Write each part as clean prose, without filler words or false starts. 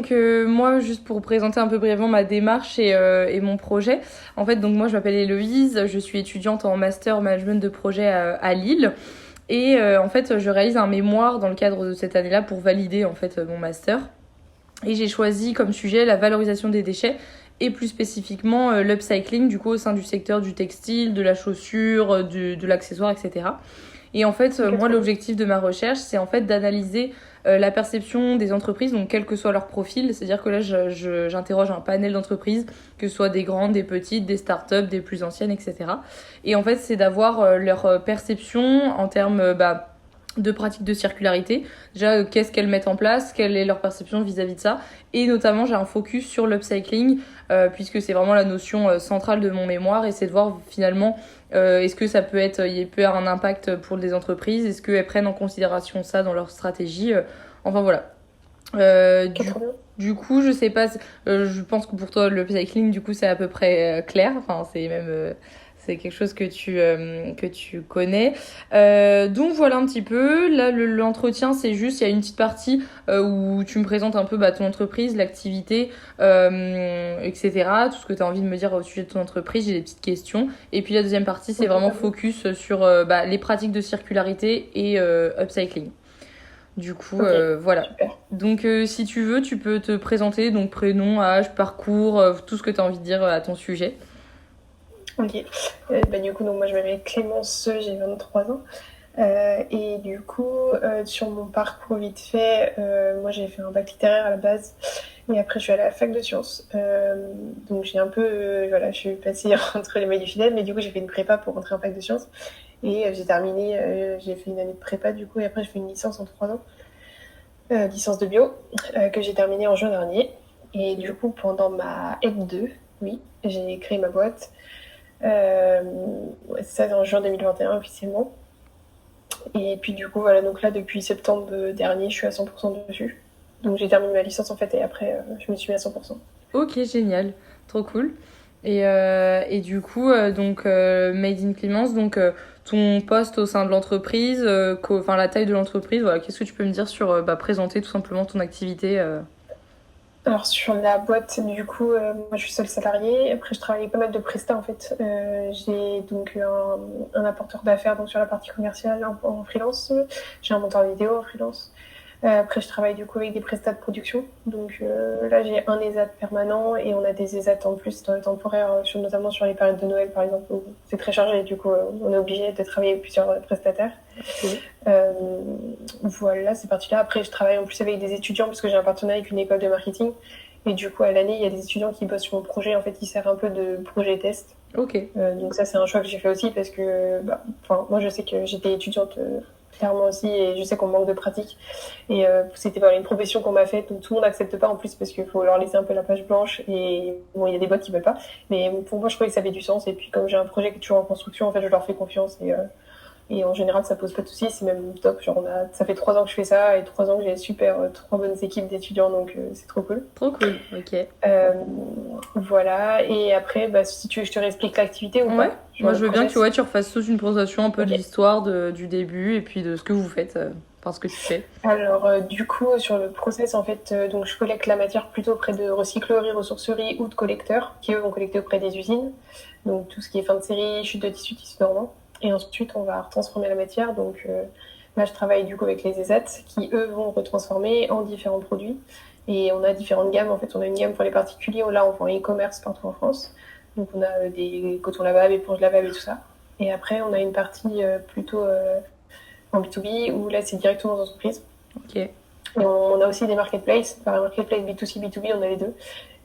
Donc moi, juste pour présenter un peu brièvement ma démarche et mon projet, en fait, donc moi je m'appelle Héloïse, je suis étudiante en master management de projet à Lille et en fait je réalise un mémoire dans le cadre de cette année-là pour valider en fait mon master. Et j'ai choisi comme sujet la valorisation des déchets et plus spécifiquement l'upcycling du coup au sein du secteur du textile, de la chaussure, de l'accessoire, etc. Et en fait, Ok, moi, trop bien. l'objectif de ma recherche, c'est en fait d'analyser la perception des entreprises, donc quel que soit leur profil. C'est-à-dire que là, j'interroge un panel d'entreprises, que ce soit des grandes, des petites, des startups, des plus anciennes, etc. Et en fait, c'est d'avoir leur perception en termes de pratiques de circularité. Déjà, qu'est-ce qu'elles mettent en place, quelle est leur perception vis-à-vis de ça. Et notamment, j'ai un focus sur l'upcycling, puisque c'est vraiment la notion centrale de mon mémoire, et c'est de voir finalement est-ce que ça peut être, il peut y avoir un impact pour des entreprises, est-ce qu'elles prennent en considération ça dans leur stratégie, enfin voilà. Ok, trop bien. Du coup, je sais pas, je pense que pour toi, le cycling, du coup, c'est à peu près clair. Enfin, c'est même, c'est quelque chose que tu connais. Donc voilà un petit peu. Là, l'entretien, c'est juste, il y a une petite partie où tu me présentes un peu ton entreprise, l'activité, etc. Tout ce que tu as envie de me dire au sujet de ton entreprise. J'ai des petites questions. Et puis la deuxième partie, c'est Ok, vraiment ça va. focus sur les pratiques de circularité et upcycling. Du coup, Ok, voilà. super. Donc, si tu veux, tu peux te présenter, donc prénom, âge, parcours, tout ce que tu as envie de dire à ton sujet. Ok. Du coup, donc, moi, je m'appelle Clémence, j'ai 23 ans. Et du coup, sur mon parcours vite fait, moi, j'ai fait un bac littéraire à la base. Et après, je suis allée à la fac de sciences. Donc, j'ai un peu, voilà, je suis passée entre les mailles du filet. Mais du coup, j'ai fait une prépa pour rentrer en fac de sciences. Et j'ai terminé, j'ai fait une année de prépa, du coup. Et après, j'ai fait une licence en 3 ans. Licence de bio, que j'ai terminée en juin dernier. Et du coup, pendant ma L2, oui, j'ai créé ma boîte. Ouais, c'est ça, en juin 2021 officiellement. Et puis du coup, voilà, donc là, depuis septembre dernier, je suis à 100% dessus. Donc j'ai terminé ma licence en fait, et après, je me suis mis à 100%. Ok, génial. Trop cool. Et du coup, Made in Clémence, donc ton poste au sein de l'entreprise, enfin la taille de l'entreprise, voilà, qu'est-ce que tu peux me dire sur présenter tout simplement ton activité Alors sur la boîte, du coup, moi je suis seule salariée. Après, je travaille avec pas mal de prestats en fait. J'ai donc un apporteur d'affaires donc sur la partie commerciale en freelance. J'ai un monteur vidéo en freelance. Après, je travaille du coup avec des prestats de production. Donc là, j'ai un ESAT permanent et on a des ESAT en plus dans le temporaire, notamment sur les périodes de Noël par exemple, où c'est très chargé. Du coup, on est obligé de travailler avec plusieurs prestataires. Ok. Euh, voilà, c'est parti là. Après, je travaille en plus avec des étudiants parce que j'ai un partenariat avec une école de marketing. Et du coup, à l'année, il y a des étudiants qui bossent sur mon projet, en fait, qui sert un peu de projet test. Ok. Donc ça, c'est un choix que j'ai fait aussi parce que, moi, je sais que j'étais étudiante clairement aussi et je sais qu'on manque de pratique. Et c'était une profession qu'on m'a faite, donc tout le monde n'accepte pas en plus parce qu'il faut leur laisser un peu la page blanche. Et bon, il y a des boîtes qui veulent pas. Mais pour moi, je trouvais que ça avait du sens. Et puis, comme j'ai un projet qui est toujours en construction, en fait, je leur fais confiance. Et en général, ça pose pas de soucis, c'est même top. Genre, ça fait 3 ans que je fais ça et 3 ans que j'ai super 3 bonnes équipes d'étudiants, donc c'est trop cool. Trop cool. Ok. Euh, voilà. Et après, si tu veux, je te réexplique l'activité ou Ouais. pas, genre Moi, le je veux bien que process. tu refasses toute une présentation un peu de Ok. l'histoire du début et puis de ce que vous faites, enfin ce que tu fais. Alors, du coup, sur le process, en fait, donc je collecte la matière plutôt auprès de recycleries, ressourceries ou de collecteurs qui, eux, vont collecter auprès des usines. Donc, tout ce qui est fin de série, chute de tissu, tissu dormant. Et ensuite, on va retransformer la matière. Donc, là, je travaille du coup avec les ESAT qui, eux, vont retransformer en différents produits. Et on a différentes gammes. En fait, on a une gamme pour les particuliers. Là, on vend e-commerce partout en France. Donc, on a des cotons lavables, éponges lavables et tout ça. Et après, on a une partie plutôt en B2B où là, c'est directement aux entreprises. Ok. Et on a aussi des marketplaces. Par marketplace B2C, B2B, on a les deux.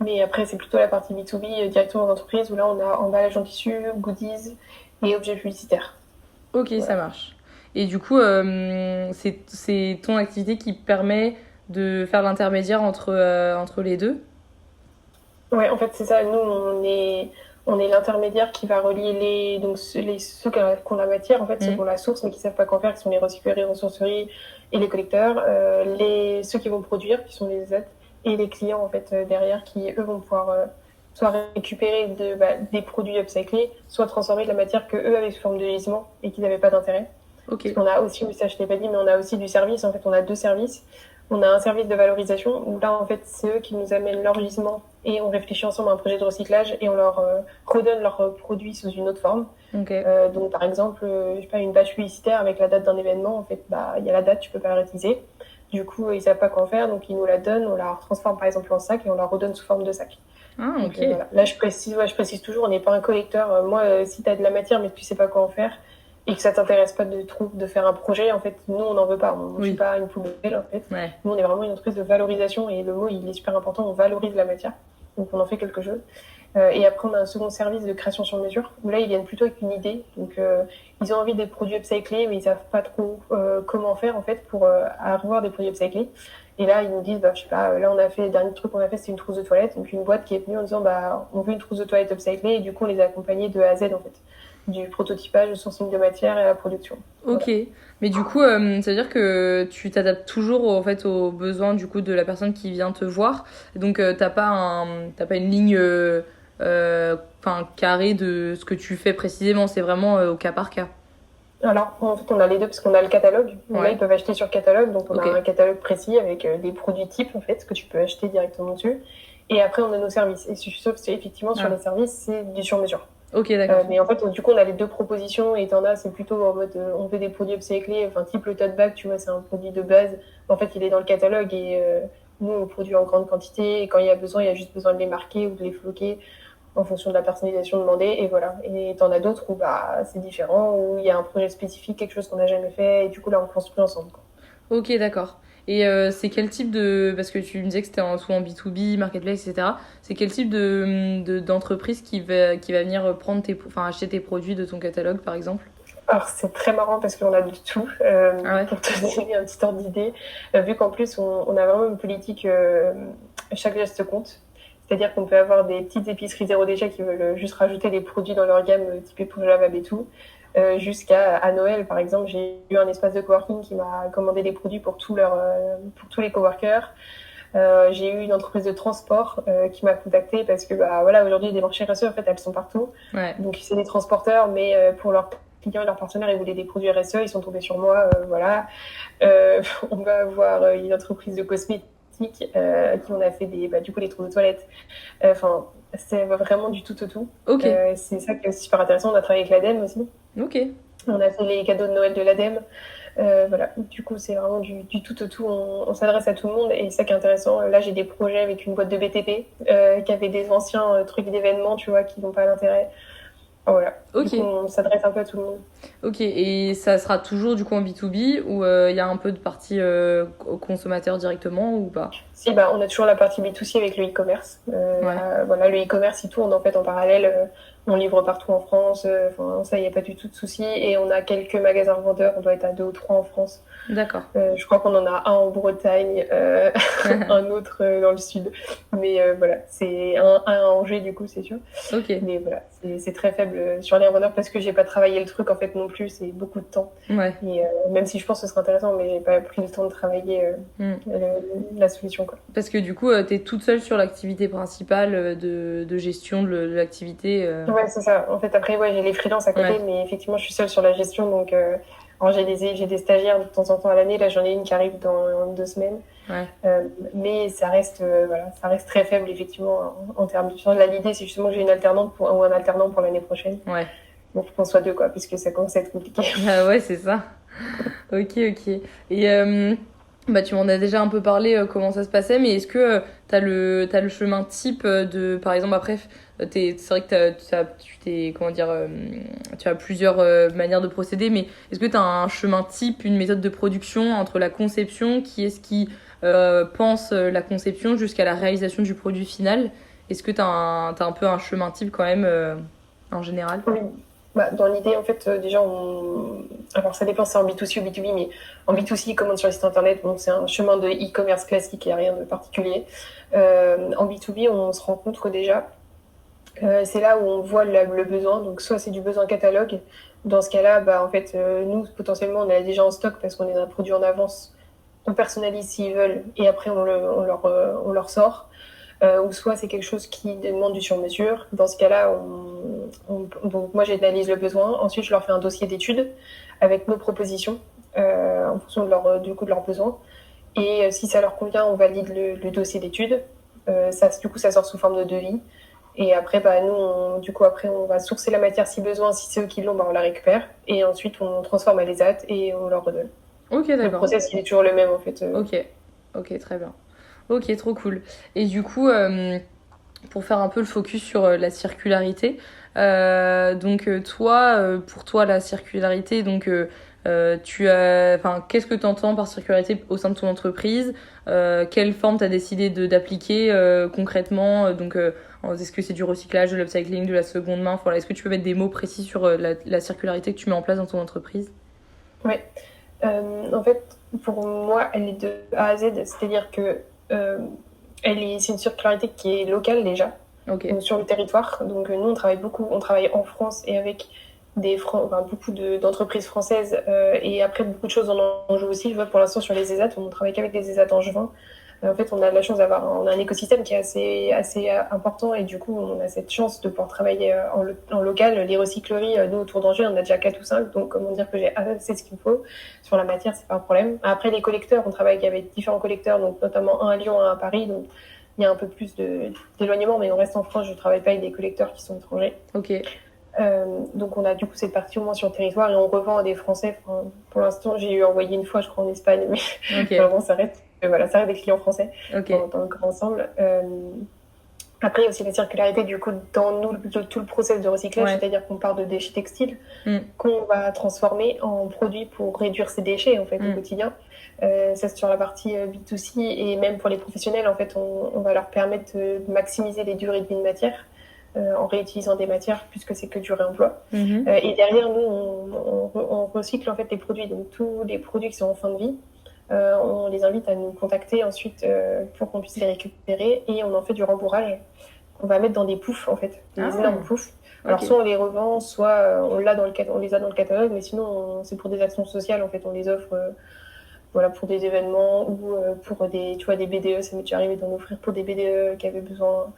Mais après, c'est plutôt la partie B2B directement aux entreprises où là, on a emballage en tissu, goodies et objets publicitaires. Ok, ça Voilà. marche. Et du coup, c'est ton activité qui permet de faire l'intermédiaire entre les deux? Ouais, en fait, c'est ça. Nous, on est l'intermédiaire qui va relier ceux qui ont la matière, en fait, ceux qui Hmm. ont la source, mais qui savent pas qu'en faire, qui sont les recycleries, ressourceries et les collecteurs, ceux qui vont produire, qui sont les aides, et les clients, en fait, derrière, qui, eux, vont pouvoir soit récupérer des produits upcyclés, soit transformer de la matière que eux avaient sous forme de gisement et qu'ils n'avaient pas d'intérêt. Ok. Parce qu'on a aussi, mais ça je t'ai pas dit, mais on a aussi du service. En fait, on a deux services. On a un service de valorisation où là, en fait, c'est eux qui nous amènent leur gisement et on réfléchit ensemble à un projet de recyclage et on leur redonne leurs produits sous une autre forme. Ok. Donc, par exemple, je sais pas, une bâche publicitaire avec la date d'un événement, en fait, bah, il y a la date, tu peux pas la réutiliser. Du coup, ils savent pas quoi en faire, donc ils nous la donnent, on la transforme par exemple en sac et on la redonne sous forme de sac. Ah, Donc, ok. voilà. Là, je précise toujours, on n'est pas un collecteur. Si tu as de la matière mais que tu sais pas quoi en faire et que ça t'intéresse pas de faire un projet, en fait, nous, on n'en veut pas. On ne Oui. fait pas une poubelle, en fait. Ouais. Nous, on est vraiment une entreprise de valorisation et le mot, il est super important. On valorise la matière. Donc, on en fait quelque chose. Et après, on a un second service de création sur mesure où là, ils viennent plutôt avec une idée. Donc, ils ont envie des produits upcyclés, mais ils savent pas trop comment faire, en fait, pour avoir des produits upcyclés. Et là, ils nous disent, bah, je sais pas, là, on a fait, le dernier truc qu'on a fait, c'était une trousse de toilette. Donc, une boîte qui est venue en disant, bah, on veut une trousse de toilette upcyclée. Et du coup, on les a accompagnés de A à Z, en fait. Du prototypage, au sourcing de matière et à la production. Ok. Voilà. Mais du coup, ça veut dire que tu t'adaptes toujours en fait aux besoins du coup de la personne qui vient te voir. Donc t'as pas une ligne carrée de ce que tu fais précisément. C'est vraiment au cas par cas. Alors, en fait, on a les deux parce qu'on a le catalogue. Ouais. Là, ils peuvent acheter sur catalogue. Donc, on Ok. a un catalogue précis avec des produits types, en fait, que tu peux acheter directement dessus. Et après, on a nos services. Et sauf que, effectivement, sur les services, c'est du sur-mesure. Ok, d'accord. Mais en fait, du coup, on a les deux propositions. Et t'en as, c'est plutôt en mode, on fait des produits upcyclés. Enfin, type le tote bag, tu vois, c'est un produit de base. En fait, il est dans le catalogue et nous, on produit en grande quantité. Et quand il y a besoin, il y a juste besoin de les marquer ou de les floquer en fonction de la personnalisation demandée, et voilà. Et t'en as d'autres où bah, c'est différent, où il y a un projet spécifique, quelque chose qu'on n'a jamais fait, et du coup là on construit ensemble. Quoi. Ok, d'accord. Et c'est quel type de... Parce que tu me disais que c'était souvent B2B, marketplace, etc. C'est quel type d'entreprise qui va venir prendre acheter tes produits de ton catalogue, par exemple? Alors c'est très marrant parce qu'on a de tout, pour te donner un petit ordre d'idée, vu qu'en plus on a vraiment une politique chaque geste compte. C'est-à-dire qu'on peut avoir des petites épiceries zéro déchet qui veulent juste rajouter des produits dans leur gamme typés pour le lavabo et tout. Jusqu'à à Noël, par exemple, j'ai eu un espace de coworking qui m'a commandé des produits pour tous les coworkers. J'ai eu une entreprise de transport qui m'a contactée parce que bah, voilà, aujourd'hui, les marchés RSE, en fait, elles sont partout. Ouais. Donc, c'est des transporteurs, mais pour leurs clients et leurs partenaires, ils voulaient des produits RSE. Ils sont tombés sur moi. Voilà. On va avoir une entreprise de cosmétiques qui on a fait du coup, les trous de toilette. Enfin, c'est vraiment du tout au tout. Ok. C'est ça qui est super intéressant. On a travaillé avec l'ADEME aussi. Ok. On a fait les cadeaux de Noël de l'ADEME. Voilà. Du coup, c'est vraiment du tout au tout. On s'adresse à tout le monde et c'est ça qui est intéressant. Là, j'ai des projets avec une boîte de BTP qui avait des anciens trucs d'événements, tu vois, qui n'ont pas d'intérêt. Voilà. Ok. Du coup, on s'adresse un peu à tout le monde. Ok, et ça sera toujours du coup en B2B ou il y a un peu de partie au consommateur directement ou pas? Si, bah, on a toujours la partie B2C avec le e-commerce. Voilà, le e-commerce, il tourne en fait en parallèle. On livre partout en France. Ça, il n'y a pas du tout de souci. Et on a quelques magasins revendeurs. On doit être à 2 ou 3 en France. D'accord. Je crois qu'on en a un en Bretagne, un autre dans le sud. Mais voilà, c'est un à Angers du coup, c'est sûr. Ok. Mais voilà, c'est très faible sur les revendeurs parce que j'ai pas travaillé le truc en fait non plus. C'est beaucoup de temps. Ouais. Et même si je pense que ce serait intéressant, mais j'ai pas pris le temps de travailler la solution quoi. Parce que du coup, t'es toute seule sur l'activité principale de gestion de l'activité. Ouais, c'est ça. En fait, après, ouais, j'ai les freelances à côté, mais effectivement, je suis seule sur la gestion, donc. Alors, j'ai des stagiaires de temps en temps à l'année. Là, j'en ai une qui arrive dans 2 semaines. Ouais. Mais ça reste très faible, effectivement, en termes de... Là, l'idée, c'est justement que j'ai une alternante ou un alternant pour l'année prochaine. Ouais. Donc, qu'on soit deux, quoi, puisque ça commence à être compliqué. Ah ouais, c'est ça. Ok. Et tu m'en as déjà un peu parlé comment ça se passait, mais est-ce que t'as le chemin type par exemple, après, c'est vrai que tu as plusieurs manières de procéder, mais est-ce que t'as un chemin type, une méthode de production entre la conception, qui est-ce qui pense la conception jusqu'à la réalisation du produit final? Est-ce que t'as un peu un chemin type quand même en général? Oui. Bah, dans l'idée, en fait, déjà, alors ça dépend, c'est en B2C ou B2B, mais en B2C, ils commandent sur le site internet, donc c'est un chemin de e-commerce classique, il n'y a rien de particulier. En B2B, on se rencontre déjà. C'est là où on voit le besoin, donc soit c'est du besoin catalogue. Dans ce cas-là, bah, en fait, nous, potentiellement, on est déjà en stock parce qu'on est un produit en avance. On personnalise s'ils veulent et après, on leur sort. Ou soit c'est quelque chose qui demande du sur-mesure. Dans ce cas-là, donc moi j'analyse le besoin. Ensuite, je leur fais un dossier d'études avec nos propositions en fonction de leur besoin. Et si ça leur convient, on valide le dossier d'études. Ça, du coup, ça sort sous forme de devis. Et après, nous, après, on va sourcer la matière si besoin. Si c'est eux qui l'ont, on la récupère. Et ensuite, on transforme à l'ESAT et on leur redonne. Ok, Le d'accord. process, il est toujours le même, en fait. Ok, très bien. Ok, trop cool. Et du coup, pour faire un peu le focus sur la circularité, toi, pour toi, la circularité, qu'est-ce que tu entends par circularité au sein de ton entreprise? Quelle forme tu as décidé d'appliquer concrètement? Est-ce que c'est du recyclage, de l'upcycling, de la seconde main? Voilà, est-ce que tu peux mettre des mots précis sur la circularité que tu mets en place dans ton entreprise? Ouais. En fait, pour moi, elle est de A à Z, c'est-à-dire que c'est une circularité qui est locale déjà, Ok. donc sur le territoire. Donc nous, on travaille en France et avec beaucoup d'entreprises françaises et après beaucoup de choses en joue aussi. Je vois pour l'instant sur les ESAT, on travaille qu'avec des ESAT angevins. En fait, on a la chance on a un écosystème qui est assez important et du coup, on a cette chance de pouvoir travailler en local. Les recycleries, nous, autour d'Angers, on a déjà 4 ou 5, donc comment dire que j'ai assez ce qu'il me faut. Sur la matière, c'est pas un problème. Après, les collecteurs, on travaille avec différents collecteurs, donc notamment un à Lyon, un à Paris, donc il y a un peu plus d'éloignement, mais on reste en France, je travaille pas avec des collecteurs qui sont étrangers. Ok. Donc on a du coup cette partie au moins sur le territoire et on revend à des Français. Enfin, pour l'instant, j'ai envoyé une fois, je crois, en Espagne, mais Ok. vraiment, ça reste des clients français Ok. dans le grand ensemble. Après, il y a aussi la circularité, du coup, dans tout le process de recyclage, Ouais. c'est-à-dire qu'on part de déchets textiles qu'on va transformer en produits pour réduire ces déchets, en fait, au quotidien. Ça, c'est sur la partie B2C et même pour les professionnels, en fait, on va leur permettre de maximiser les durées de vie de matière en réutilisant des matières puisque c'est que du réemploi. Et derrière, nous, on recycle, en fait, les produits. Donc, tous les produits qui sont en fin de vie, on les invite à nous contacter ensuite pour qu'on puisse les récupérer et on en fait du rembourrage qu'on va mettre dans des poufs en fait, des énormes poufs. Alors soit on les revend, soit on les a dans le catalogue, mais sinon c'est pour des actions sociales en fait, on les offre pour des événements ou pour des BDE, ça m'est déjà arrivé d'en offrir pour des BDE qui avaient besoin,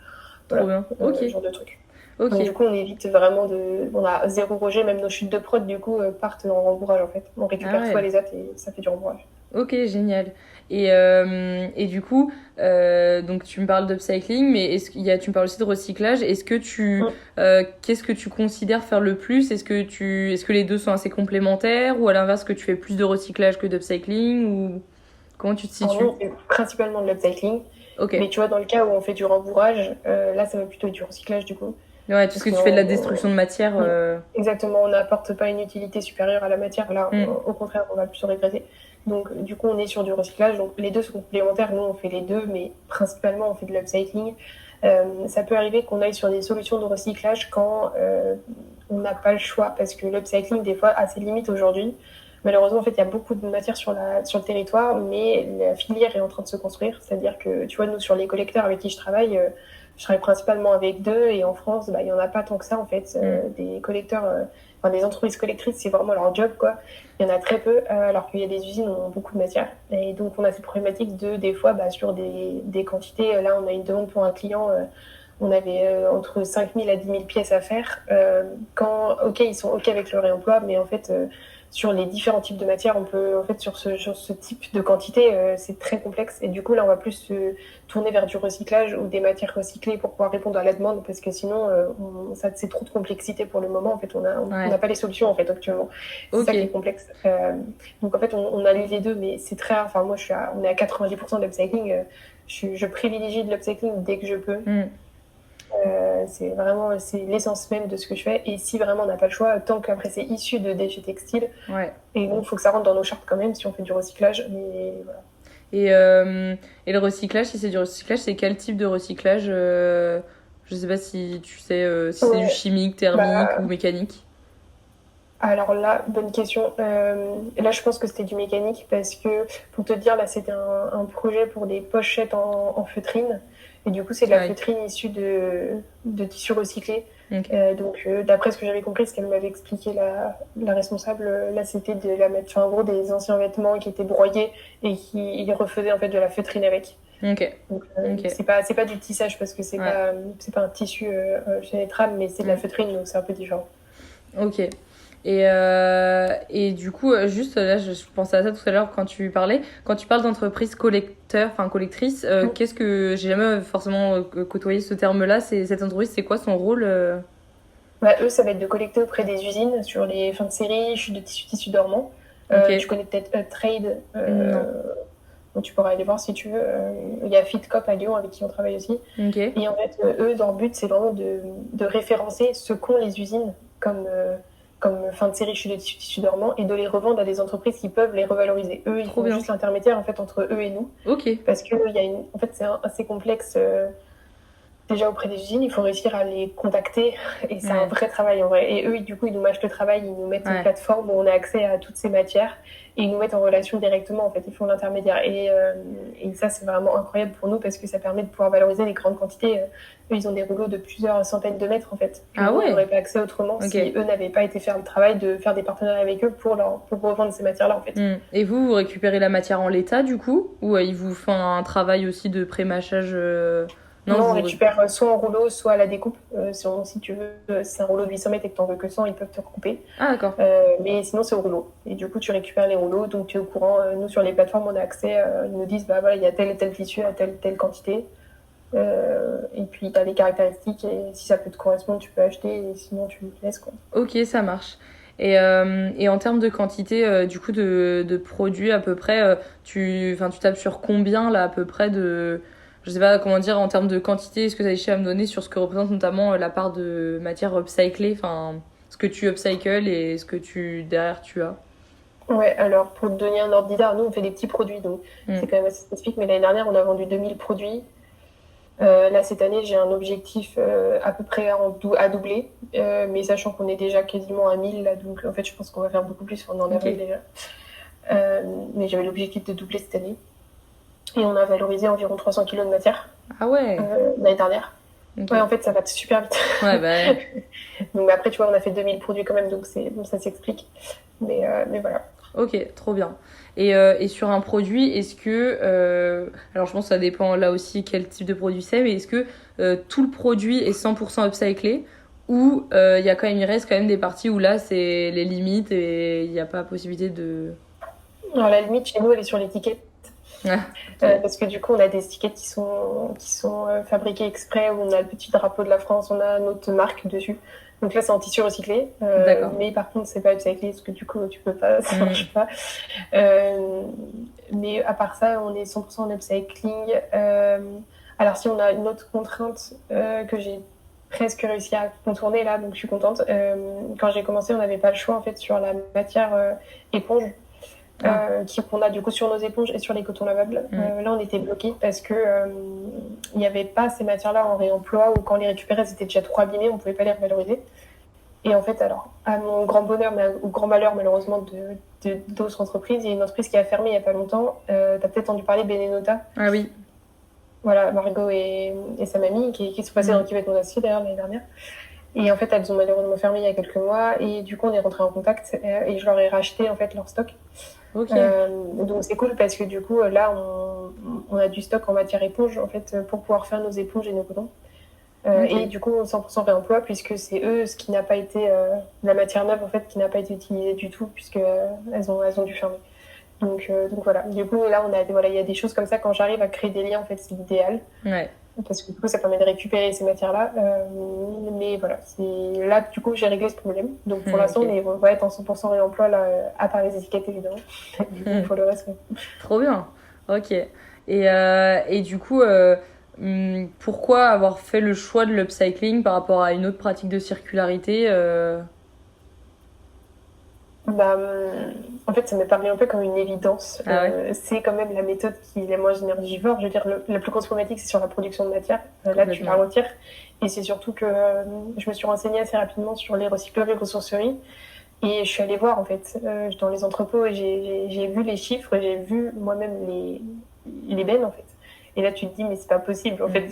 Trop bien. ce genre de trucs. Ok. Donc, du coup, on évite vraiment on a zéro rejet, même nos chutes de prod, du coup, partent en rembourrage, en fait. On récupère soit les AT et ça fait du rembourrage. Ok, génial. Et du coup, donc tu me parles d'upcycling, mais tu me parles aussi de recyclage. Qu'est-ce que tu considères faire le plus? Est-ce que les deux sont assez complémentaires ou à l'inverse que tu fais plus de recyclage que d'upcycling ou comment tu te situes? Alors, nous, on fait principalement de l'upcycling. Ok. Mais tu vois, dans le cas où on fait du rembourrage, là, ça va plutôt être du recyclage, du coup. Ouais, tout ce que tu fais de la destruction de matière. Exactement, on n'apporte pas une utilité supérieure à la matière. Là, au contraire, on va plutôt régresser. Donc, du coup, on est sur du recyclage. Donc, les deux sont complémentaires. Nous, on fait les deux, mais principalement, on fait de l'upcycling. Ça peut arriver qu'on aille sur des solutions de recyclage quand on n'a pas le choix, parce que l'upcycling, des fois, a ses limites aujourd'hui. Malheureusement, en fait, il y a beaucoup de matière sur le territoire, mais la filière est en train de se construire. C'est-à-dire que, tu vois, nous, sur les collecteurs avec qui je travaille principalement avec deux, et en France, il y en a pas tant que ça, en fait. Des collecteurs, des entreprises collectrices, c'est vraiment leur job, quoi. Il y en a très peu, alors qu'il y a des usines où on a beaucoup de matière. Et donc, on a cette problématique des fois, sur des quantités. Là, on a une demande pour un client, on avait entre 5 000 à 10 000 pièces à faire. Ils sont OK avec le réemploi, mais en fait, sur les différents types de matières, on peut, en fait, sur ce type de quantité, c'est très complexe. Et du coup, là, on va plus se tourner vers du recyclage ou des matières recyclées pour pouvoir répondre à la demande, parce que sinon, c'est trop de complexité pour le moment. En fait, on n'a pas les solutions, en fait, actuellement. C'est ça qui est complexe. Donc, en fait, on allie les deux, mais c'est très rare. Enfin, moi, on est à 90% de l'upcycling. Je privilégie de l'upcycling dès que je peux. C'est l'essence même de ce que je fais. Et si vraiment on n'a pas le choix, tant qu'après c'est issu de déchets textiles, et donc il faut que ça rentre dans nos chartes quand même si on fait du recyclage. Mais voilà. Et le recyclage, si c'est du recyclage, c'est quel type de recyclage? Je sais pas si tu sais si c'est du chimique, thermique ou mécanique. Alors là, bonne question. Là, je pense que c'était du mécanique parce que, pour te dire, là, c'était un projet pour des pochettes en feutrine. Et du coup, c'est de la feutrine issue de tissus recyclés. Donc, d'après ce que j'avais compris, ce qu'elle m'avait expliqué la responsable, là, c'était de la mettre, en gros, des anciens vêtements qui étaient broyés et qui refaisaient en fait de la feutrine avec. Donc, c'est pas du tissage parce que c'est pas un tissu pénétrable, mais c'est de la feutrine, donc c'est un peu différent. Ok. Et du coup, juste là, je pensais à ça tout à l'heure quand tu parlais. Quand tu parles d'entreprise collecteur, enfin collectrice, qu'est-ce que j'ai jamais forcément côtoyé ce terme-là. C'est cette entreprise, c'est quoi son rôle Bah, eux, ça va être de collecter auprès des usines sur les fins de série, chutes de tissus dormants. Ok. Tu connais peut-être Trade, Non. donc tu pourras aller voir si tu veux. Il y a Fitcop à Lyon avec qui on travaille aussi. Ok. Et en fait, eux, leur but, c'est vraiment de référencer ce qu'ont les usines comme fin de série chutes de tissus dormants et de les revendre à des entreprises qui peuvent les revaloriser. Eux, ils Trop font bien. juste l'intermédiaire en fait, entre eux et nous. Ok. Parce que en fait, c'est assez complexe. Déjà auprès des usines, il faut réussir à les contacter et c'est un vrai travail en vrai. Et eux, du coup, ils nous mâchent le travail, ils nous mettent une plateforme où on a accès à toutes ces matières et ils nous mettent en relation directement. En fait, ils font l'intermédiaire et ça, c'est vraiment incroyable pour nous parce que ça permet de pouvoir valoriser les grandes quantités. Eux, ils ont des rouleaux de plusieurs centaines de mètres en fait. Ah ouais. On n'aurait pas accès autrement si eux n'avaient pas été faire le travail de faire des partenariats avec eux pour revendre ces matières-là en fait. Et vous récupérez la matière en l'état du coup ou ils vous font un travail aussi de pré-mâchage Non, on récupère soit en rouleau, soit à la découpe. Si tu veux, c'est un rouleau de 800 mètres et que tu en veux que 100, ils peuvent te recouper. Ah, d'accord. Mais sinon, c'est au rouleau. Et du coup, tu récupères les rouleaux, donc tu es au courant. Nous, sur les plateformes, on a accès. Ils nous disent, bah voilà, il y a tel et tel tissu à telle quantité. Et puis, tu as les caractéristiques. Et si ça peut te correspondre, tu peux acheter. Et sinon, tu le laisses, quoi. Ok, ça marche. Et en termes de quantité, du coup, de produits à peu près, tu tapes sur combien, là, à peu près de... Je sais pas comment dire, en termes de quantité, est-ce que tu as des à me donner sur ce que représente notamment la part de matière upcyclée, enfin, ce que tu upcycles et ce que derrière tu as? Ouais, alors pour te donner un ordre d'idée, nous on fait des petits produits, donc c'est quand même assez spécifique, mais l'année dernière on a vendu 2000 produits. Là cette année j'ai un objectif à peu près à doubler, mais sachant qu'on est déjà quasiment à 1000 là, donc en fait je pense qu'on va faire beaucoup plus, on en avril déjà. Mais j'avais l'objectif de doubler cette année. Et on a valorisé environ 300 kilos de matière. Ah ouais. L'année dernière. Okay. Ouais, en fait, ça va super vite. Ouais, bah... donc après, tu vois, on a fait 2000 produits quand même, donc ça s'explique. Mais voilà. Ok, trop bien. Et sur un produit, est-ce que... alors, je pense que ça dépend là aussi quel type de produit c'est, mais est-ce que tout le produit est 100% upcyclé ou il reste quand même des parties où là, c'est les limites et il n'y a pas possibilité de... Alors, la limite, chez nous, elle est sur l'étiquette. Ah, okay. Parce que du coup on a des étiquettes qui sont fabriquées exprès, où on a le petit drapeau de la France, on a notre marque dessus, donc là c'est en tissu recyclé, mais par contre c'est pas upcyclé parce que du coup tu peux pas, ça marche pas, mais à part ça on est 100% en upcycling. Alors si on a une autre contrainte que j'ai presque réussi à contourner là, donc je suis contente, quand j'ai commencé on n'avait pas le choix en fait sur la matière éponge qu'on a du coup sur nos éponges et sur les cotons lavables. Là, on était bloqués parce que il n'y avait pas ces matières-là en réemploi ou quand on les récupérait, elles étaient déjà trop abîmées, on ne pouvait pas les revaloriser. Et en fait, alors, à mon grand bonheur, mais au grand malheur malheureusement d'autres entreprises, il y a une entreprise qui a fermé il n'y a pas longtemps. Tu as peut-être entendu parler Benenota. Ah oui. Voilà, Margot et sa mamie qui sont passées dans le Québec Monde Acier d'ailleurs l'année dernière. Et en fait, elles ont malheureusement fermé il y a quelques mois. Et du coup, on est rentré en contact et je leur ai racheté en fait leur stock. Okay. Donc c'est cool parce que du coup là on a du stock en matière éponge en fait pour pouvoir faire nos éponges et nos cotons. Okay. Et du coup 100% réemploi puisque c'est eux ce qui n'a pas été la matière neuve en fait qui n'a pas été utilisée du tout puisque elles ont dû fermer. Donc voilà. Du coup là il y a des choses comme ça quand j'arrive à créer des liens en fait c'est l'idéal. Ouais. Parce que du coup ça permet de récupérer ces matières-là. Mais voilà, là du coup j'ai réglé ce problème. Donc pour l'instant on va être en 100% réemploi là, à part les étiquettes évidemment. Pour le reste. Trop bien. Ok. Et du coup, pourquoi avoir fait le choix de l'upcycling par rapport à une autre pratique de circularité En fait, ça m'est paru un peu comme une évidence. Ah ouais. C'est quand même la méthode qui est la moins énergivore. Je veux dire, la plus grosse problématique, c'est sur la production de matière. Là, tu la retires. Et c'est surtout que je me suis renseignée assez rapidement sur les recycleries et ressourceries. Et je suis allée voir, en fait, dans les entrepôts, et j'ai vu les chiffres, et j'ai vu moi-même les bennes, en fait. Et là, tu te dis, mais c'est pas possible, en fait.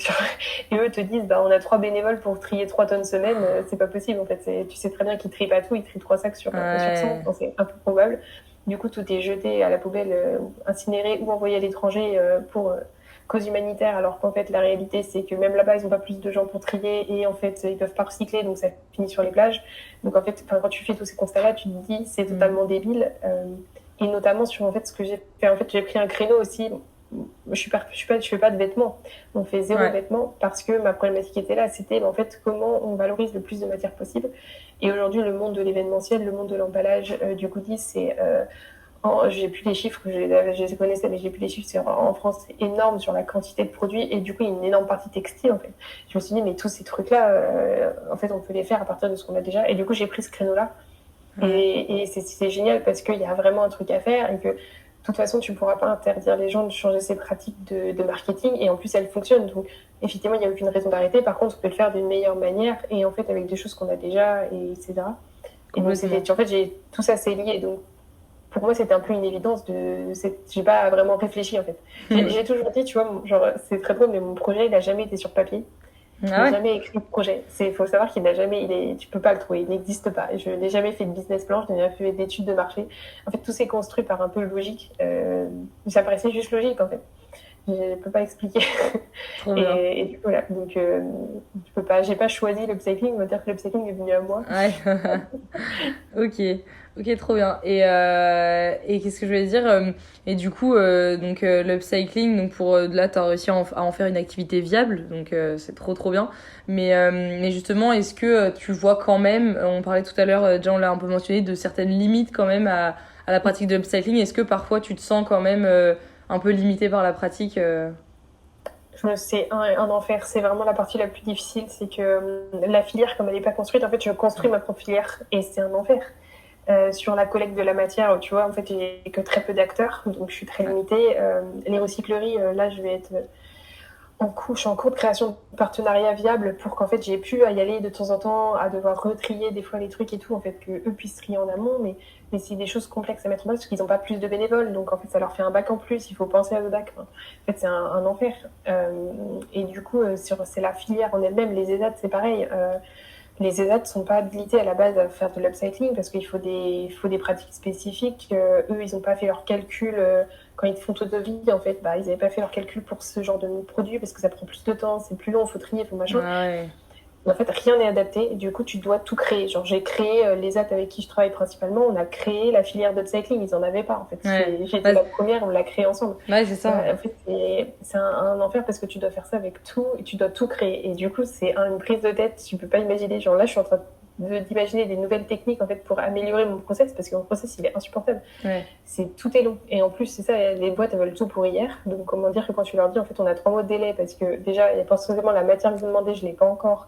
Et eux te disent, on a 3 bénévoles pour trier 3 tonnes semaine, c'est pas possible, en fait. Tu sais très bien qu'ils trient pas tout, ils trient 3 sacs sur 100, donc c'est un peu probable. Du coup, tout est jeté à la poubelle, incinéré ou envoyé à l'étranger pour cause humanitaire, alors qu'en fait, la réalité, c'est que même là-bas, ils n'ont pas plus de gens pour trier et en fait, ils peuvent pas recycler, donc ça finit sur les plages. Donc en fait, quand tu fais tous ces constats-là, tu te dis, c'est totalement débile. Et notamment sur en fait ce que j'ai fait. En fait, j'ai pris un créneau aussi. Je fais pas de vêtements. On fait zéro vêtements parce que ma problématique était là. C'était en fait comment on valorise le plus de matière possible. Et aujourd'hui, le monde de l'événementiel, le monde de l'emballage, du goodies, c'est j'ai plus les chiffres, je les connaissais, mais j'ai plus les chiffres. En France, c'est énorme sur la quantité de produits et du coup, il y a une énorme partie textile en fait. Je me suis dit, mais tous ces trucs-là, en fait, on peut les faire à partir de ce qu'on a déjà. Et du coup, j'ai pris ce créneau-là. Et c'est génial parce qu'il y a vraiment un truc à faire et que de toute façon, tu ne pourras pas interdire les gens de changer ses pratiques de marketing et en plus, elles fonctionnent. Donc, effectivement, il n'y a aucune raison d'arrêter. Par contre, on peut le faire d'une meilleure manière et en fait, avec des choses qu'on a déjà, et etc. Et donc, en fait, tout ça, c'est lié. Donc, pour moi, c'était un peu une évidence j'ai pas vraiment réfléchi, en fait. J'ai toujours dit, tu vois, genre, c'est très drôle, mais mon projet, il a jamais été sur papier. Je n'ai jamais écrit de projet. Il faut savoir qu'il n'a jamais, tu peux pas le trouver, il n'existe pas. Je n'ai jamais fait de business plan, je n'ai jamais fait d'études de marché. En fait, tout s'est construit par un peu logique. Ça paraissait juste logique, en fait. Je ne peux pas expliquer. Et du coup, voilà. Donc, j'ai pas choisi l'upcycling, on va dire que l'upcycling est venu à moi. Ouais. Ok, trop bien. Et qu'est-ce que je voulais dire et du coup, donc l'upcycling, donc là, t'as réussi à en faire une activité viable, donc c'est trop bien. Mais justement, est-ce que tu vois quand même, on parlait tout à l'heure, déjà on l'a un peu mentionné, de certaines limites quand même à la pratique de l'upcycling. Est-ce que parfois tu te sens quand même un peu limité par la pratique C'est un enfer, c'est vraiment la partie la plus difficile, c'est que la filière, comme elle n'est pas construite, en fait, je construis ma propre filière et c'est un enfer. Sur la collecte de la matière, tu vois, en fait, j'ai que très peu d'acteurs, donc je suis très limitée. Les recycleries, là, je vais être je suis en cours de création de partenariats viables pour qu'en fait, j'ai pu y aller de temps en temps, à devoir retrier des fois les trucs et tout, en fait, que eux puissent trier en amont, mais c'est des choses complexes à mettre en place parce qu'ils n'ont pas plus de bénévoles, donc en fait, ça leur fait un bac en plus, il faut penser à le bac. En fait, c'est un enfer. Et du coup, c'est la filière en elle-même, les ESAT, c'est pareil. Les ESAT ne sont pas habilités à la base à faire de l'upcycling parce qu'il faut des pratiques spécifiques. Eux, ils n'ont pas fait leurs calculs. Quand ils font tout de vie, en fait, ils n'avaient pas fait leurs calculs pour ce genre de produit parce que ça prend plus de temps, c'est plus long, il faut trier, il faut machin. Ouais. En fait, rien n'est adapté. Et du coup, tu dois tout créer. Genre, j'ai créé les ESAT avec qui je travaille principalement. On a créé la filière d'upcycling. Ils n'en avaient pas, en fait. J'étais la première, on l'a créée ensemble. Ouais, c'est ça. En fait, c'est un enfer parce que tu dois faire ça avec tout et tu dois tout créer. Et du coup, c'est une prise de tête. Tu peux pas imaginer. Genre là, je suis en train d'imaginer des nouvelles techniques en fait pour améliorer mon process parce que mon process il est insupportable. Tout est long et en plus c'est ça, les boîtes elles veulent tout pour hier. Donc comment dire que quand tu leur dis en fait on a 3 mois de délai parce que déjà il y a potentiellement la matière qu'ils ont demandé je l'ai pas encore,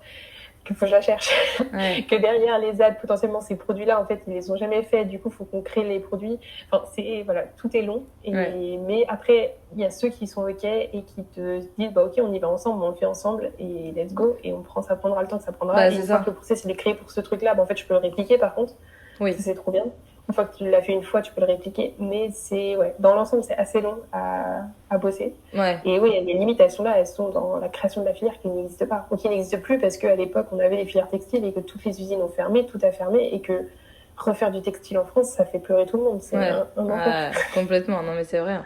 qu'il faut que je la cherche, que derrière les ads potentiellement ces produits-là en fait ils les ont jamais faits, du coup il faut qu'on crée les produits. Enfin voilà, tout est long mais après il y a ceux qui sont ok et qui te disent ok on y va ensemble, on le fait ensemble et let's go et ça prendra le temps que ça prendra. Et une fois que le process il est créé pour ce truc-là, en fait je peux le répliquer par contre. Ça, c'est trop bien. Une fois que tu l'as fait une fois, tu peux le répliquer. Mais dans l'ensemble, c'est assez long à bosser. Et oui, les limitations là, elles sont dans la création de la filière qui n'existe pas. Ou qui n'existe plus parce qu'à l'époque, on avait les filières textiles et que toutes les usines ont fermé, tout a fermé et que refaire du textile en France, ça fait pleurer tout le monde. C'est un enfer. Complètement, non mais c'est vrai.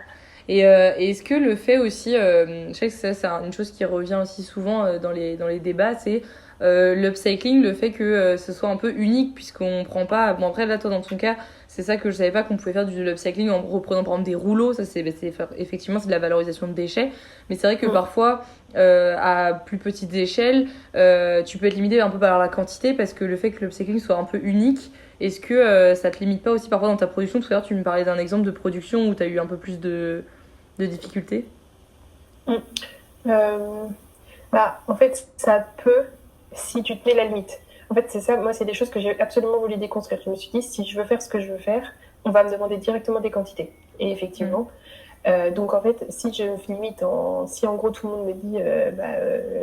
Et est-ce que le fait aussi, je sais que ça, c'est une chose qui revient aussi souvent dans les débats, c'est l'upcycling, le fait que ce soit un peu unique puisqu'on prend pas. Bon après là toi dans ton cas, c'est ça que je savais pas qu'on pouvait faire du upcycling en reprenant par exemple des rouleaux. Ça effectivement c'est de la valorisation de déchets. Mais c'est vrai que parfois à plus petite échelle, tu peux être limité un peu par la quantité parce que le fait que l'upcycling soit un peu unique. Est-ce que ça te limite pas aussi parfois dans ta production? Tout à l'heure, tu me parlais d'un exemple de production où tu as eu un peu plus de difficultés. En fait, ça peut si tu te mets la limite. En fait, c'est ça. Moi, c'est des choses que j'ai absolument voulu déconstruire. Je me suis dit, si je veux faire ce que je veux faire, on va me demander directement des quantités. Et effectivement... donc en fait, si je me limite, si en gros tout le monde me dit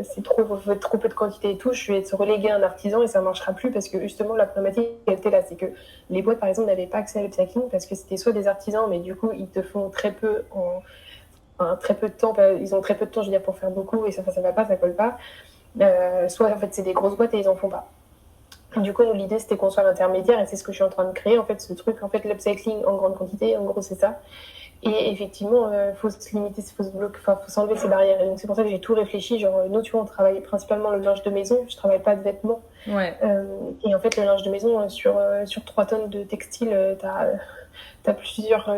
c'est trop peu de quantité et tout, je vais être relégué à un artisan et ça marchera plus parce que justement la problématique était là, c'est que les boîtes par exemple n'avaient pas accès à l'upcycling parce que c'était soit des artisans mais du coup ils te font très peu très peu de temps, ils ont très peu de temps je veux dire pour faire beaucoup et ça va pas, ça colle pas. Soit en fait c'est des grosses boîtes et ils en font pas. Du coup, l'idée, c'était qu'on soit l'intermédiaire et c'est ce que je suis en train de créer, en fait, ce truc, en fait, l'upcycling en grande quantité, en gros, c'est ça. Et effectivement, faut se limiter, faut se bloquer, enfin, faut s'enlever ces barrières. Et donc, c'est pour ça que j'ai tout réfléchi. Genre, nous, tu vois, on travaille principalement le linge de maison. Je travaille pas de vêtements. Ouais. Et en fait, le linge de maison, sur 3 tonnes de textile, t'as plusieurs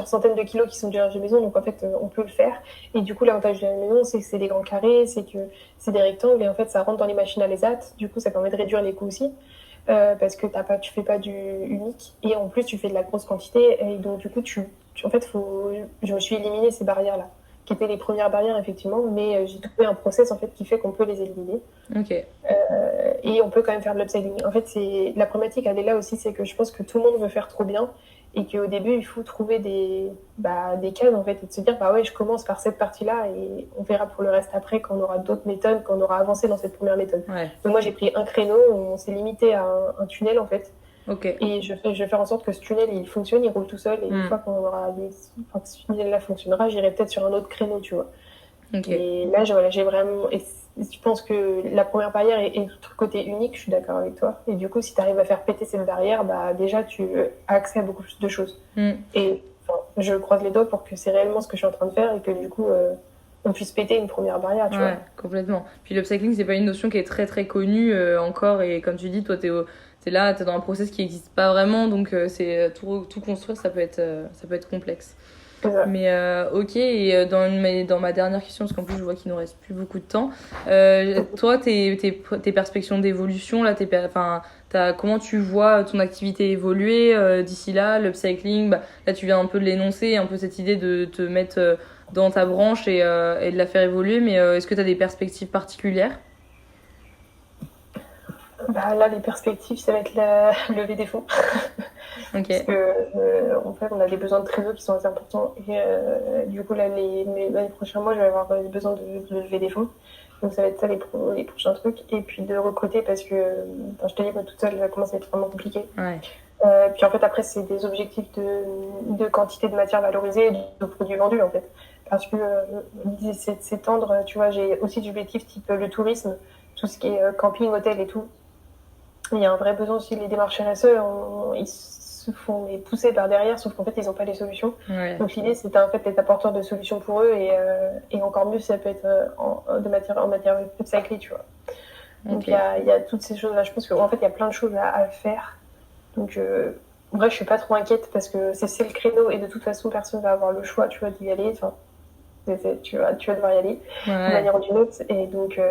centaines de kilos qui sont du linge de maison. Donc, en fait, on peut le faire. Et du coup, l'avantage de la maison, c'est que c'est des grands carrés, c'est que c'est des rectangles. Et en fait, ça rentre dans les machines à lesat. Du coup, ça permet de réduire les coûts aussi. Parce que tu fais pas du unique. Et en plus, tu fais de la grosse quantité. Et donc, du coup, en fait, je me suis éliminé ces barrières-là, qui étaient les premières barrières, effectivement. Mais j'ai trouvé un process, en fait, qui fait qu'on peut les éliminer. Ok. Et on peut quand même faire de l'upselling. En fait, la problématique, elle est là aussi, c'est que je pense que tout le monde veut faire trop bien et qu'au début, il faut trouver des cases, en fait, et de se dire, bah ouais, je commence par cette partie-là et on verra pour le reste après quand on aura d'autres méthodes, quand on aura avancé dans cette première méthode. Ouais. Donc moi, j'ai pris un créneau, on s'est limité à un tunnel, en fait. Ok. Et je vais faire en sorte que ce tunnel, il fonctionne, il roule tout seul. Et une fois qu'on aura que ce tunnel-là fonctionnera, j'irai peut-être sur un autre créneau, tu vois. Okay. Et là, j'ai vraiment. Et je pense que la première barrière est le côté unique, je suis d'accord avec toi. Et du coup, si tu arrives à faire péter cette barrière, bah, déjà, tu as accès à beaucoup plus de choses. Et je croise les doigts pour que c'est réellement ce que je suis en train de faire et que du coup, on puisse péter une première barrière, tu vois. Complètement. Puis l'upcycling, c'est pas une notion qui est très très connue encore. Et comme tu dis, toi, t'es là, t'es dans un process qui n'existe pas vraiment. Donc, c'est tout construire, ça peut être complexe. Mais ok, et dans ma dernière question, parce qu'en plus je vois qu'il nous reste plus beaucoup de temps, toi, tes perspectives d'évolution, là, comment tu vois ton activité évoluer d'ici là, l'upcycling, là tu viens un peu de l'énoncer, un peu cette idée de te mettre dans ta branche et de la faire évoluer, mais est-ce que tu as des perspectives particulières? Bah, là, les perspectives, ça va être la levée des fonds. Okay. Parce que, en fait, on a des besoins de trésor qui sont assez importants. Et du coup, là, les prochains mois, je vais avoir besoin de lever des fonds. Donc, ça va être ça les prochains trucs. Et puis de recruter parce que, je te dis, moi, toute seule, ça commence à être vraiment compliqué. Ouais. Puis en fait, après, c'est des objectifs de quantité de matière valorisée et de produits vendus, en fait. Parce que l'idée, c'est de s'étendre. Tu vois, j'ai aussi des objectifs type le tourisme, tout ce qui est camping, hôtel et tout. Il y a un vrai besoin aussi, les démarches RSE, ils se font pousser par derrière, sauf qu'en fait, ils n'ont pas les solutions. Ouais. Donc l'idée, c'est en fait d'être apporteur de solutions pour eux, et encore mieux, ça peut être en matière upcyclée, tu vois. Donc il y a toutes ces choses-là. Je pense qu'en fait, il y a plein de choses à faire. Donc en vrai, je suis pas trop inquiète parce que c'est le créneau, et de toute façon, personne va avoir le choix, tu vois, d'y aller. Enfin, tu vas devoir y aller d'une manière ou d'une autre, et donc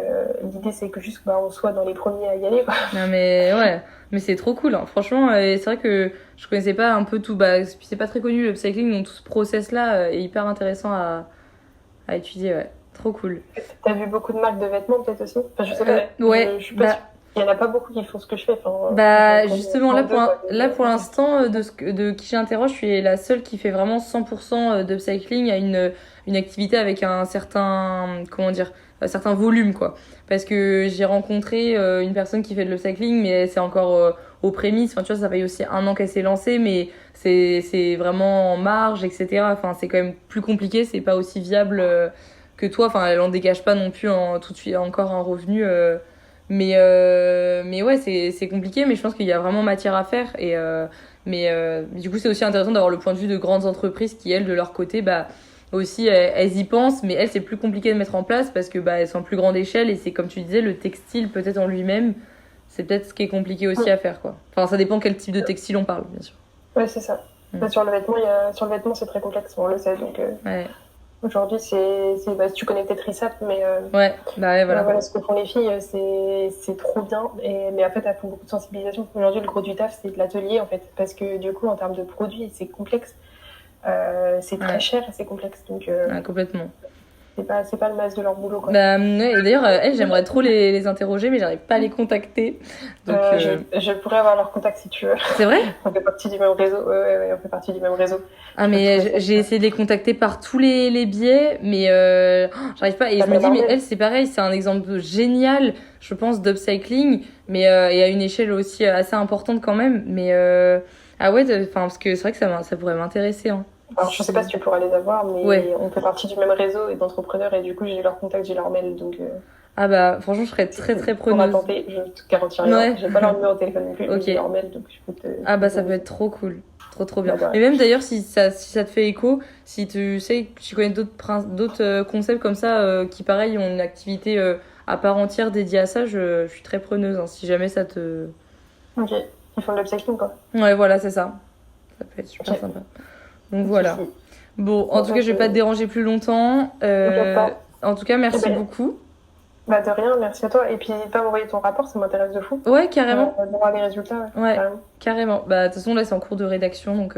l'idée c'est que juste on soit dans les premiers à y aller, quoi. Non mais ouais, mais c'est trop cool hein. Franchement, c'est vrai que je connaissais pas un peu tout, c'est pas très connu le upcycling, donc tout ce process là est hyper intéressant à étudier, ouais, trop cool. T'as vu beaucoup de marques de vêtements peut-être aussi, enfin je sais pas, je suis pas sûre. Il y en a pas beaucoup qui font ce que je fais. Justement, là pour l'instant, de qui j'interroge, je suis la seule qui fait vraiment 100% d'upcycling à une activité avec un certain, un certain volume, quoi. Parce que j'ai rencontré une personne qui fait de l'upcycling, mais c'est encore aux prémices. Enfin, tu vois, ça fait aussi 1 an qu'elle s'est lancée, mais c'est vraiment en marge, etc. Enfin, c'est quand même plus compliqué, c'est pas aussi viable que toi. Enfin, elle en dégage pas non plus tout de suite encore un revenu. Mais ouais, c'est compliqué, mais je pense qu'il y a vraiment matière à faire. Mais du coup, c'est aussi intéressant d'avoir le point de vue de grandes entreprises qui, elles, de leur côté, aussi, elles y pensent, mais elles, c'est plus compliqué de mettre en place parce que elles sont en plus grande échelle, et c'est comme tu disais, le textile, peut-être en lui-même, c'est peut-être ce qui est compliqué aussi à faire, quoi. Enfin, ça dépend quel type de textile on parle, bien sûr. Ouais, c'est ça. Sur le vêtement, c'est très complexe, on le sait, donc... Ouais. Aujourd'hui, tu connais peut-être Rissap, mais ouais, voilà. Ce que font les filles, c'est trop bien. Mais en fait, elles font beaucoup de sensibilisation. Aujourd'hui, le gros du taf, c'est de l'atelier, en fait, parce que du coup, en termes de produits, c'est complexe. C'est très cher et c'est complexe, donc complètement. C'est pas le masse de leur boulot, quoi. Et d'ailleurs, elles, j'aimerais trop les interroger, mais j'arrive pas à les contacter. Donc, je pourrais avoir leur contact si tu veux. C'est vrai? On fait partie du même réseau. Ouais, on fait partie du même réseau. Ah, mais j'ai essayé de les contacter par tous les biais, mais j'arrive pas. Et je me dis, mais elle, c'est pareil, c'est un exemple génial, je pense, d'upcycling, mais et à une échelle aussi assez importante quand même. Mais ah ouais, parce que c'est vrai que ça pourrait m'intéresser, hein. Alors, je sais pas si tu pourras les avoir, mais on fait partie du même réseau et d'entrepreneurs, et du coup, j'ai leur contact, j'ai leur mail, donc... Ah franchement, je serais très très preneuse. On va tenter, je te garantis rien. Ouais. J'ai pas leur numéro de téléphone non plus, mais j'ai leur mail, donc je peux te... ça peut être trop cool. Trop bien. Bah, Et même d'ailleurs, si ça te fait écho, si tu sais, tu connais d'autres concepts comme ça qui, pareil, ont une activité à part entière dédiée à ça, je suis très preneuse. Hein, si jamais ça te. Ok, ils font de l'upcycling quoi. Ouais, voilà, c'est ça. Ça peut être super Ok. sympa. Donc voilà. Si. Bon, en tout cas, je vais pas te déranger plus longtemps. T'inquiète pas. En tout cas, merci Eh ben, beaucoup. bah de rien, merci à toi. Et puis n'hésite pas à m'envoyer ton rapport, ça m'intéresse de fou. Ouais, carrément. Voir les résultats, Ouais, carrément. carrément. Bah, de toute façon, là, c'est en cours de rédaction, donc